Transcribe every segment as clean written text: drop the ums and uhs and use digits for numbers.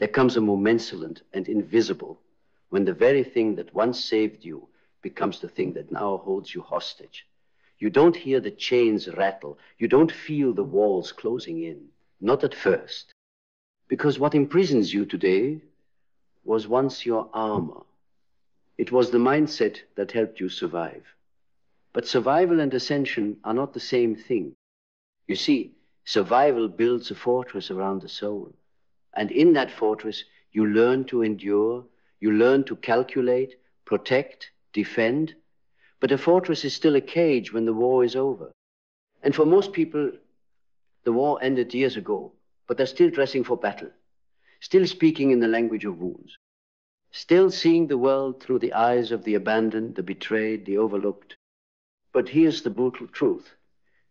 There comes a momensulent and invisible when the very thing that once saved you becomes the thing that now holds you hostage. You don't hear the chains rattle. You don't feel the walls closing in. Not at first. Because what imprisons you today was once your armor. It was the mindset that helped you survive. But survival and ascension are not the same thing. You see, survival builds a fortress around the soul. And in that fortress, you learn to endure, you learn to calculate, protect, defend. But a fortress is still a cage when the war is over. And for most people, the war ended years ago, but they're still dressing for battle, still speaking in the language of wounds, still seeing the world through the eyes of the abandoned, the betrayed, the overlooked. But here's the brutal truth.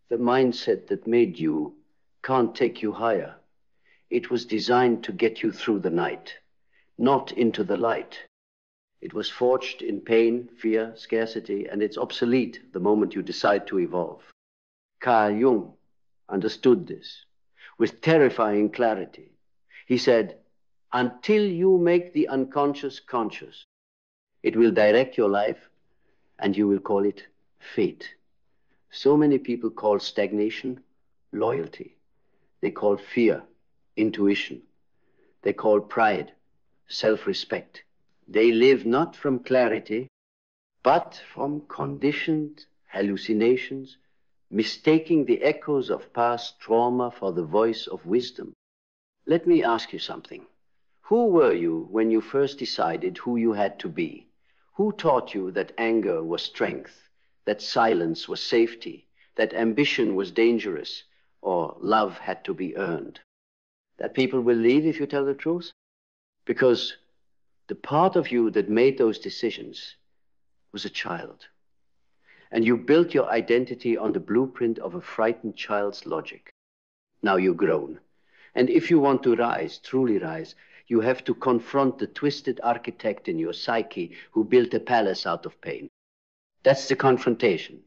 The mindset that made you can't take you higher. It was designed to get you through the night, not into the light. It was forged in pain, fear, scarcity, and it's obsolete the moment you decide to evolve. Carl Jung understood this with terrifying clarity. He said, until you make the unconscious conscious, it will direct your life and you will call it fate. So many people call stagnation loyalty. They call fear intuition. They call pride self-respect. They live not from clarity, but from conditioned hallucinations, mistaking the echoes of past trauma for the voice of wisdom. Let me ask you something. Who were you when you first decided who you had to be? Who taught you that anger was strength, that silence was safety, that ambition was dangerous, or love had to be earned? That people will leave if you tell the truth? Because the part of you that made those decisions was a child. And you built your identity on the blueprint of a frightened child's logic. Now you're grown. And if you want to rise, truly rise, you have to confront the twisted architect in your psyche who built a palace out of pain. That's the confrontation.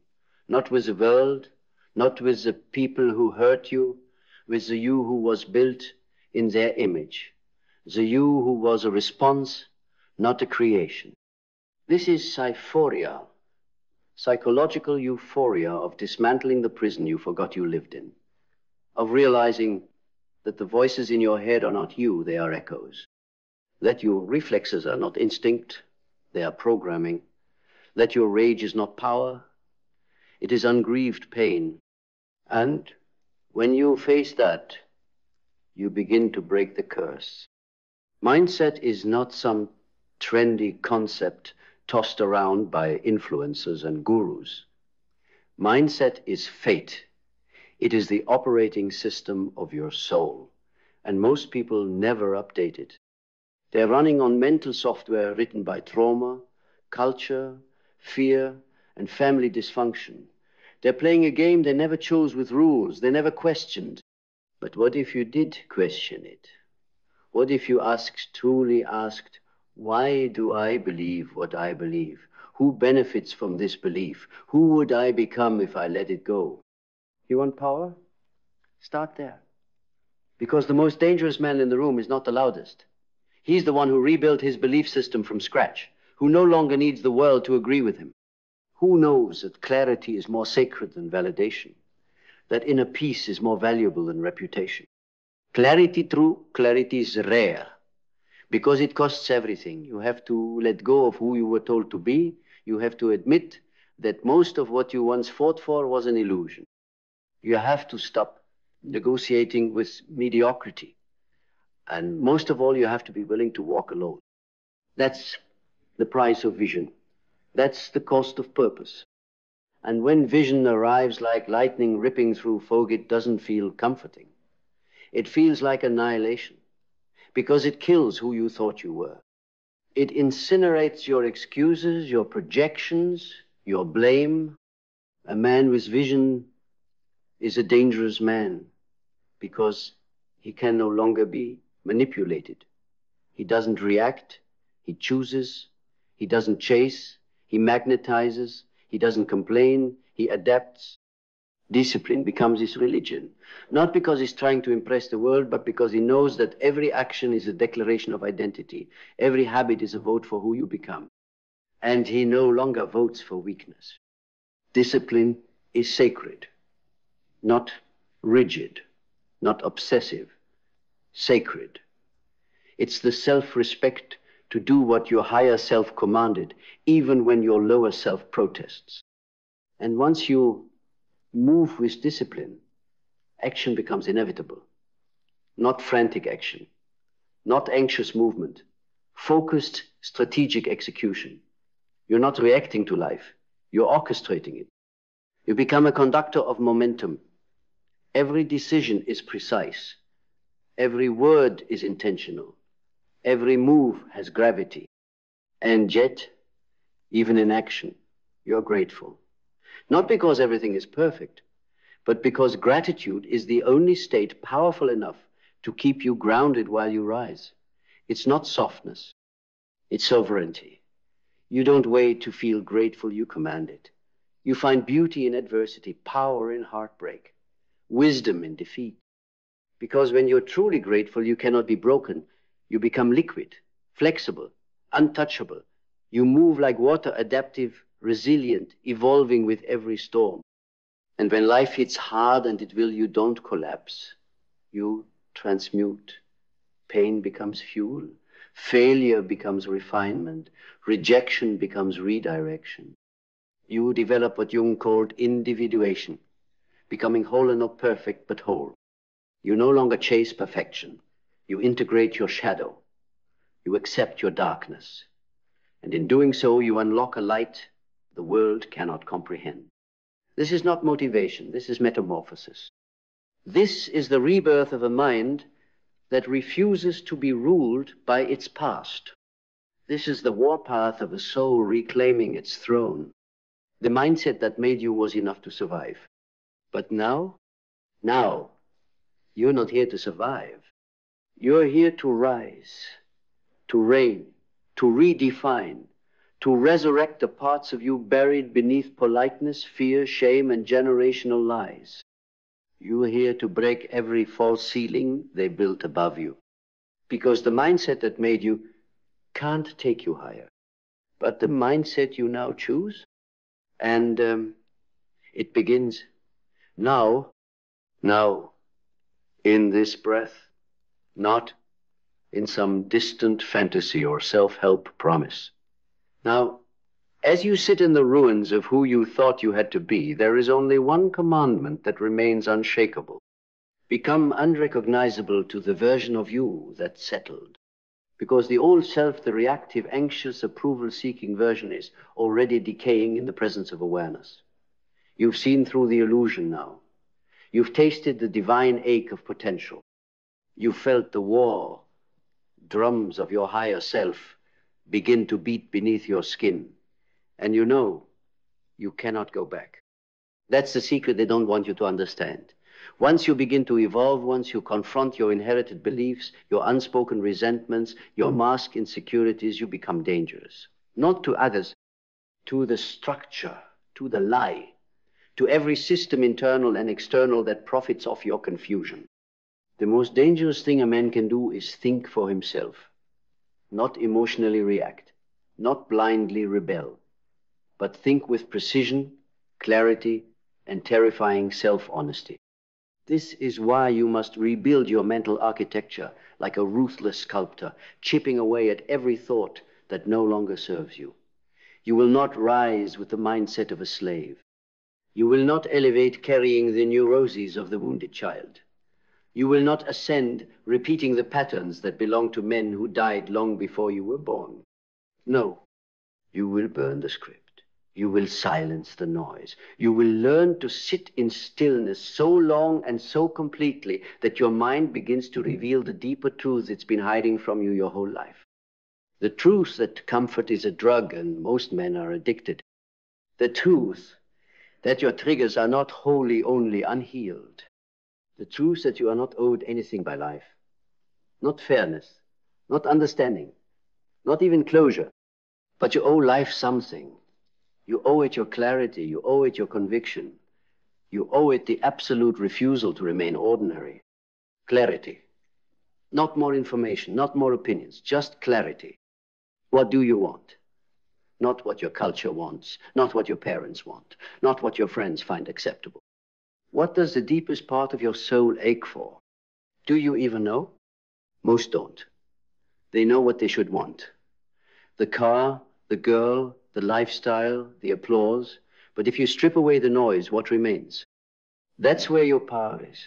Not with the world, not with the people who hurt you, with the you who was built in their image. The you who was a response, not a creation. This is syphoria, psychological euphoria of dismantling the prison you forgot you lived in, of realizing that the voices in your head are not you, they are echoes, that your reflexes are not instinct, they are programming, that your rage is not power, it is ungrieved pain. And when you face that, you begin to break the curse. Mindset is not some trendy concept tossed around by influencers and gurus. Mindset is fate. It is the operating system of your soul. And most people never update it. They're running on mental software written by trauma, culture, fear, and family dysfunction. They're playing a game they never chose with rules. They never questioned. But what if you did question it? What if you truly asked, why do I believe what I believe? Who benefits from this belief? Who would I become if I let it go? You want power? Start there. Because the most dangerous man in the room is not the loudest. He's the one who rebuilt his belief system from scratch, who no longer needs the world to agree with him. Who knows that clarity is more sacred than validation? That inner peace is more valuable than reputation? Clarity, true, clarity is rare. Because it costs everything. You have to let go of who you were told to be. You have to admit that most of what you once fought for was an illusion. You have to stop negotiating with mediocrity. And most of all, you have to be willing to walk alone. That's the price of vision. That's the cost of purpose. And when vision arrives like lightning ripping through fog, it doesn't feel comforting. It feels like annihilation, because it kills who you thought you were. It incinerates your excuses, your projections, your blame. A man with vision is a dangerous man because he can no longer be manipulated. He doesn't react, he chooses, he doesn't chase, he magnetizes, he doesn't complain, he adapts. Discipline becomes his religion, not because he's trying to impress the world, but because he knows that every action is a declaration of identity. Every habit is a vote for who you become. And he no longer votes for weakness. Discipline is sacred, not rigid, not obsessive, sacred. It's the self-respect to do what your higher self commanded, even when your lower self protests. And once you move with discipline, action becomes inevitable. Not frantic action, not anxious movement, focused strategic execution. You're not reacting to life, you're orchestrating it. You become a conductor of momentum. Every decision is precise. Every word is intentional. Every move has gravity. And yet, even in action, you're grateful. Not because everything is perfect, but because gratitude is the only state powerful enough to keep you grounded while you rise. It's not softness, it's sovereignty. You don't wait to feel grateful, you command it. You find beauty in adversity, power in heartbreak, wisdom in defeat. Because when you're truly grateful, you cannot be broken. You become liquid, flexible, untouchable. You move like water, adaptive, resilient, evolving with every storm. And when life hits hard, and it will, you don't collapse. You transmute. Pain becomes fuel. Failure becomes refinement. Rejection becomes redirection. You develop what Jung called individuation, becoming whole and not perfect, but whole. You no longer chase perfection. You integrate your shadow. You accept your darkness. And in doing so, you unlock a light the world cannot comprehend. This is not motivation. This is metamorphosis. This is the rebirth of a mind that refuses to be ruled by its past. This is the warpath of a soul reclaiming its throne. The mindset that made you was enough to survive. But now, you're not here to survive. You're here to rise, to reign, to redefine, to resurrect the parts of you buried beneath politeness, fear, shame, and generational lies. You're here to break every false ceiling they built above you. Because the mindset that made you can't take you higher. But the mindset you now choose, and it begins now, in this breath, not in some distant fantasy or self-help promise. Now, as you sit in the ruins of who you thought you had to be, there is only one commandment that remains unshakable. Become unrecognizable to the version of you that settled. Because the old self, the reactive, anxious, approval-seeking version, is already decaying in the presence of awareness. You've seen through the illusion now. You've tasted the divine ache of potential. You've felt the war drums of your higher self begin to beat beneath your skin. And you know you cannot go back. That's the secret they don't want you to understand. Once you begin to evolve, once you confront your inherited beliefs, your unspoken resentments, your masked insecurities, you become dangerous. Not to others, to the structure, to the lie, to every system, internal and external, that profits off your confusion. The most dangerous thing a man can do is think for himself, not emotionally react, not blindly rebel, but think with precision, clarity, and terrifying self-honesty. This is why you must rebuild your mental architecture like a ruthless sculptor, chipping away at every thought that no longer serves you. You will not rise with the mindset of a slave. You will not elevate carrying the neuroses of the wounded child. You will not ascend repeating the patterns that belong to men who died long before you were born. No, you will burn the script. You will silence the noise. You will learn to sit in stillness so long and so completely that your mind begins to reveal the deeper truths it's been hiding from you your whole life. The truth that comfort is a drug and most men are addicted. The truth that your triggers are not wholly only unhealed. The truth that you are not owed anything by life. Not fairness, not understanding, not even closure. But you owe life something. You owe it your clarity, you owe it your conviction. You owe it the absolute refusal to remain ordinary. Clarity. Not more information, not more opinions, just clarity. What do you want? Not what your culture wants, not what your parents want, not what your friends find acceptable. What does the deepest part of your soul ache for? Do you even know? Most don't. They know what they should want. The car, the girl, the lifestyle, the applause. But if you strip away the noise, what remains? That's where your power is.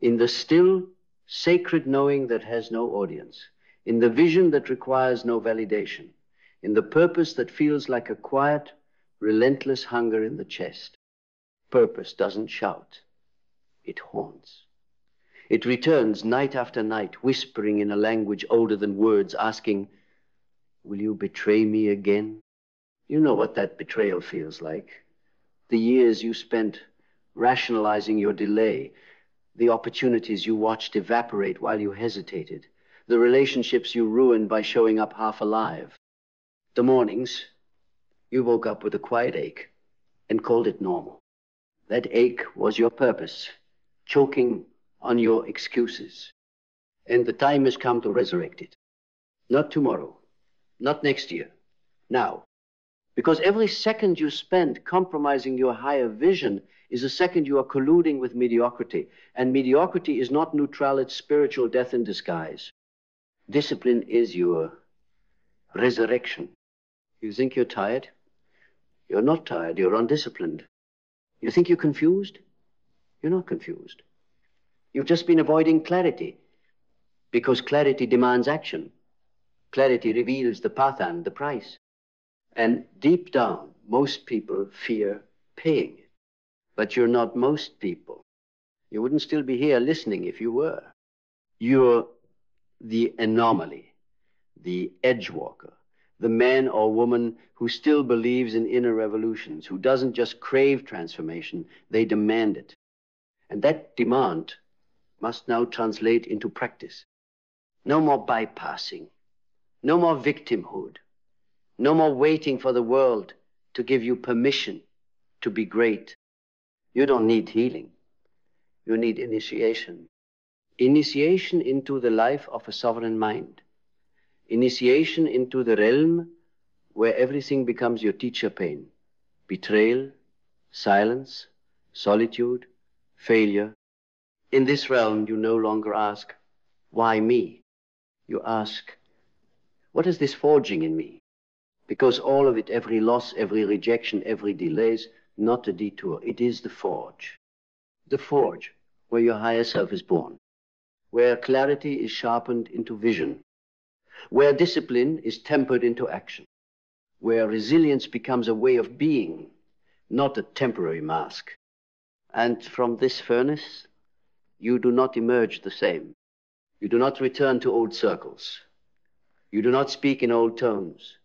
In the still, sacred knowing that has no audience. In the vision that requires no validation. In the purpose that feels like a quiet, relentless hunger in the chest. Purpose doesn't shout. It haunts. It returns night after night, whispering in a language older than words, asking, will you betray me again? You know what that betrayal feels like. The years you spent rationalizing your delay, the opportunities you watched evaporate while you hesitated, the relationships you ruined by showing up half alive. The mornings you woke up with a quiet ache and called it normal. That ache was your purpose, choking on your excuses. And the time has come to resurrect it. Not tomorrow, not next year, now. Because every second you spend compromising your higher vision is a second you are colluding with mediocrity. And mediocrity is not neutral, it's spiritual death in disguise. Discipline is your resurrection. You think you're tired? You're not tired, you're undisciplined. You think you're confused? You're not confused. You've just been avoiding clarity, because clarity demands action. Clarity reveals the path and the price. And deep down, most people fear paying it. But you're not most people. You wouldn't still be here listening if you were. You're the anomaly, the edge walker, the man or woman who still believes in inner revolutions, who doesn't just crave transformation, they demand it. And that demand must now translate into practice. No more bypassing, no more victimhood, no more waiting for the world to give you permission to be great. You don't need healing. You need initiation. Initiation into the life of a sovereign mind. Initiation into the realm where everything becomes your teacher pain. Betrayal, silence, solitude, failure. In this realm, you no longer ask, why me? You ask, what is this forging in me? Because all of it, every loss, every rejection, every delay is not a detour. It is the forge. The forge where your higher self is born, where clarity is sharpened into vision, where discipline is tempered into action, where resilience becomes a way of being, not a temporary mask. And from this furnace, you do not emerge the same. You do not return to old circles. You do not speak in old tones.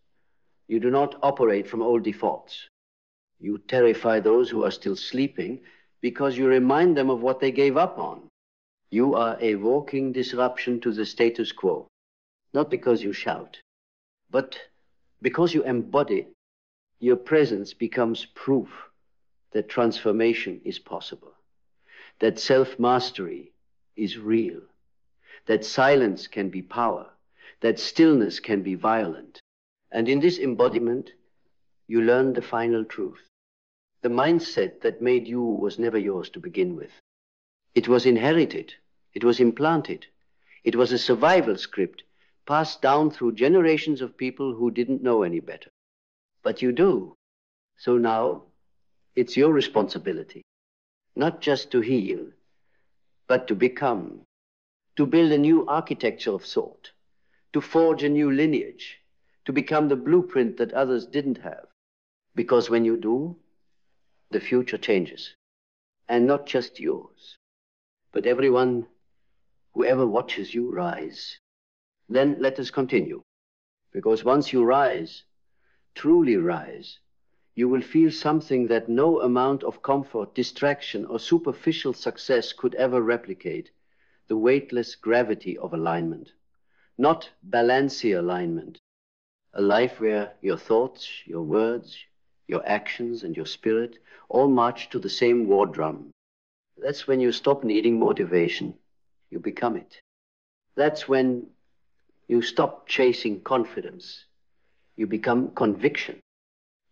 You do not operate from old defaults. You terrify those who are still sleeping because you remind them of what they gave up on. You are a walking disruption to the status quo, not because you shout, but because you embody. Your presence becomes proof that transformation is possible, that self-mastery is real, that silence can be power, that stillness can be violent. And in this embodiment, you learn the final truth. The mindset that made you was never yours to begin with. It was inherited. It was implanted. It was a survival script passed down through generations of people who didn't know any better. But you do. So now, it's your responsibility, not just to heal, but to become, to build a new architecture of thought, to forge a new lineage, to become the blueprint that others didn't have. Because when you do, the future changes. And not just yours, but everyone who ever watches you rise. Then let us continue. Because once you rise, truly rise, you will feel something that no amount of comfort, distraction, or superficial success could ever replicate: the weightless gravity of alignment. Not balancy alignment, a life where your thoughts, your words, Your actions and your spirit all march to the same war drum. That's when you stop needing motivation. You become it. That's when you stop chasing confidence. You become conviction.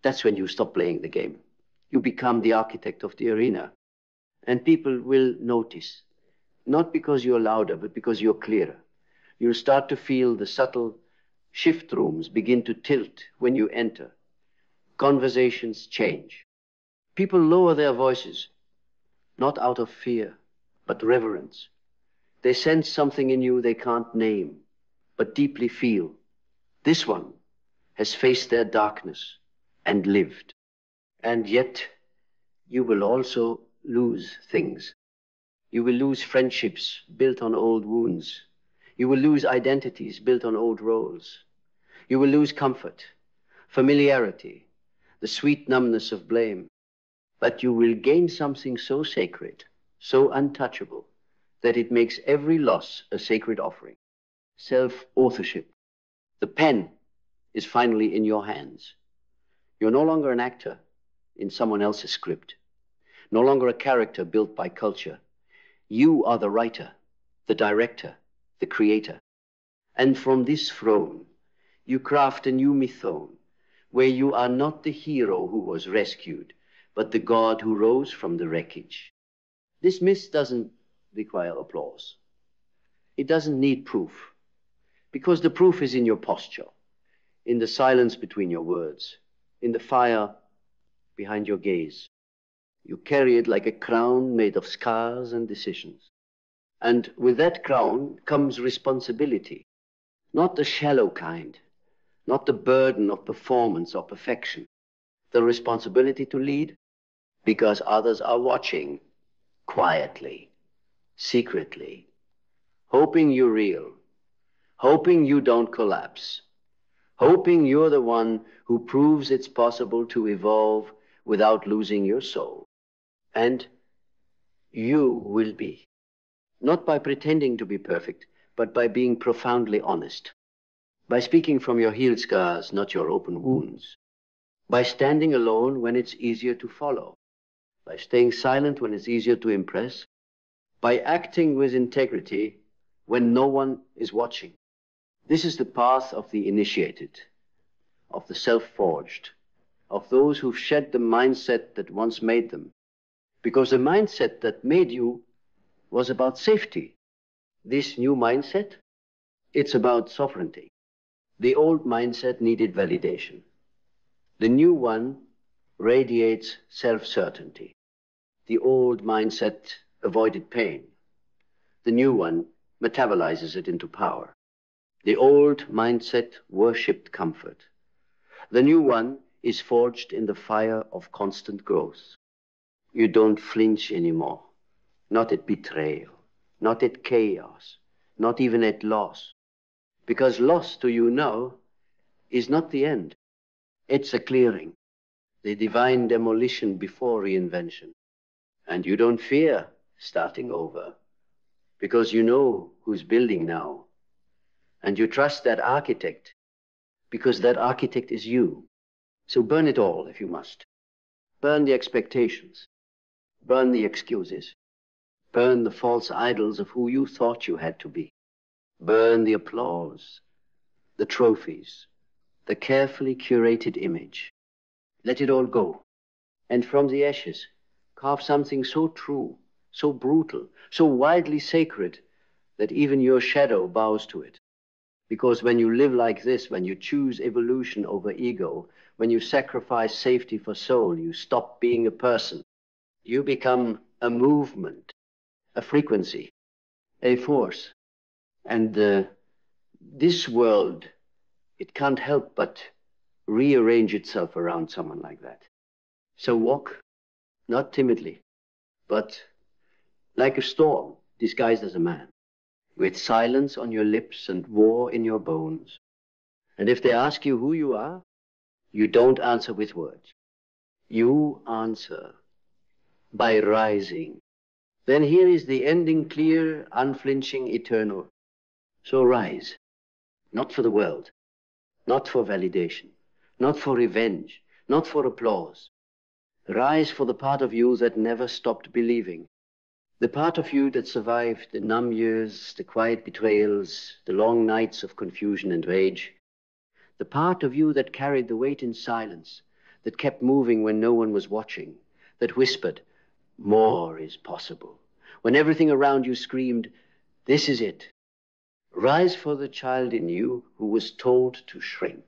That's when you stop playing the game. You become the architect of the arena. And people will notice, not because you're louder, but because you're clearer. You'll start to feel the subtle shift rooms begin to tilt when you enter. Conversations change. People lower their voices, not out of fear, but reverence. They sense something in you they can't name, but deeply feel. This one has faced their darkness and lived. And yet, you will also lose things. You will lose friendships built on old wounds. You will lose identities built on old roles. You will lose comfort, familiarity, the sweet numbness of blame. But you will gain something so sacred, so untouchable, that it makes every loss a sacred offering. Self-authorship. The pen is finally in your hands. You're no longer an actor in someone else's script, no longer a character built by culture. You are the writer, the director, the creator. And from this throne, you craft a new mythone, where you are not the hero who was rescued, but the god who rose from the wreckage. This myth doesn't require applause. It doesn't need proof, because the proof is in your posture, in the silence between your words, in the fire behind your gaze. You carry it like a crown made of scars and decisions. And with that crown comes responsibility, not the shallow kind, not the burden of performance or perfection, the responsibility to lead because others are watching, quietly, secretly, hoping you're real, hoping you don't collapse, hoping you're the one who proves it's possible to evolve without losing your soul. And you will be, not by pretending to be perfect, but by being profoundly honest, by speaking from your healed scars, not your open wounds, by standing alone when it's easier to follow, by staying silent when it's easier to impress, by acting with integrity when no one is watching. This is the path of the initiated, of the self-forged, of those who've shed the mindset that once made them. Because the mindset that made you was about safety. This new mindset, it's about sovereignty. The old mindset needed validation. The new one radiates self-certainty. The old mindset avoided pain. The new one metabolizes it into power. The old mindset worshipped comfort. The new one is forged in the fire of constant growth. You don't flinch anymore, not at betrayal, not at chaos, not even at loss. Because loss to you now is not the end. It's a clearing, the divine demolition before reinvention. And you don't fear starting over, because you know who's building now. And you trust that architect, because that architect is you. So burn it all if you must. Burn the expectations. Burn the excuses. Burn the false idols of who you thought you had to be. Burn the applause, the trophies, the carefully curated image. Let it all go. And from the ashes, carve something so true, so brutal, so widely sacred, that even your shadow bows to it. Because when you live like this, when you choose evolution over ego, when you sacrifice safety for soul, you stop being a person. You become a movement, a frequency, a force. And this world, it can't help but rearrange itself around someone like that. So walk, not timidly, but like a storm disguised as a man, with silence on your lips and war in your bones. And if they ask you who you are, you don't answer with words. You answer by rising. Then here is the ending clear, unflinching, eternal. So rise, not for the world, not for validation, not for revenge, not for applause. Rise for the part of you that never stopped believing. The part of you that survived the numb years, the quiet betrayals, the long nights of confusion and rage. The part of you that carried the weight in silence, that kept moving when no one was watching, that whispered, more is possible, when everything around you screamed, this is it. Rise for the child in you who was told to shrink.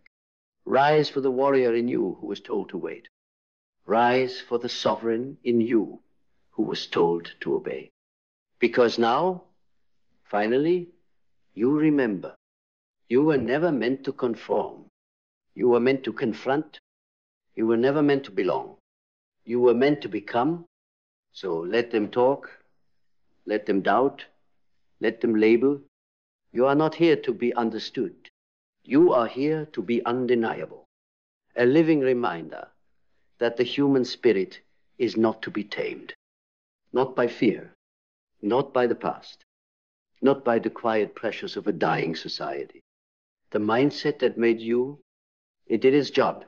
Rise for the warrior in you who was told to wait. Rise for the sovereign in you who was told to obey. Because now, finally, you remember, you were never meant to conform. You were meant to confront. You were never meant to belong. You were meant to become. So let them talk, let them doubt, let them label. You are not here to be understood. You are here to be undeniable. A living reminder that the human spirit is not to be tamed. Not by fear, not by the past, not by the quiet pressures of a dying society. The mindset that made you, it did its job.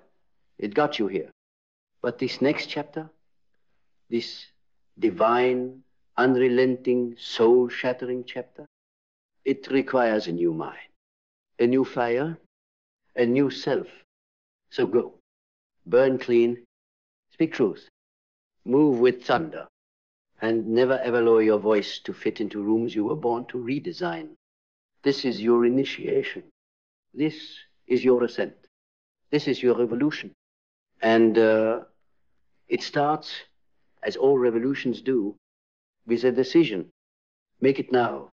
It got you here. But this next chapter, this divine, unrelenting, soul-shattering chapter, it requires a new mind, a new fire, a new self. So go, burn clean, speak truth, move with thunder, and never ever lower your voice to fit into rooms you were born to redesign. This is your initiation. This is your ascent. This is your revolution. And it starts, as all revolutions do, with a decision. Make it now.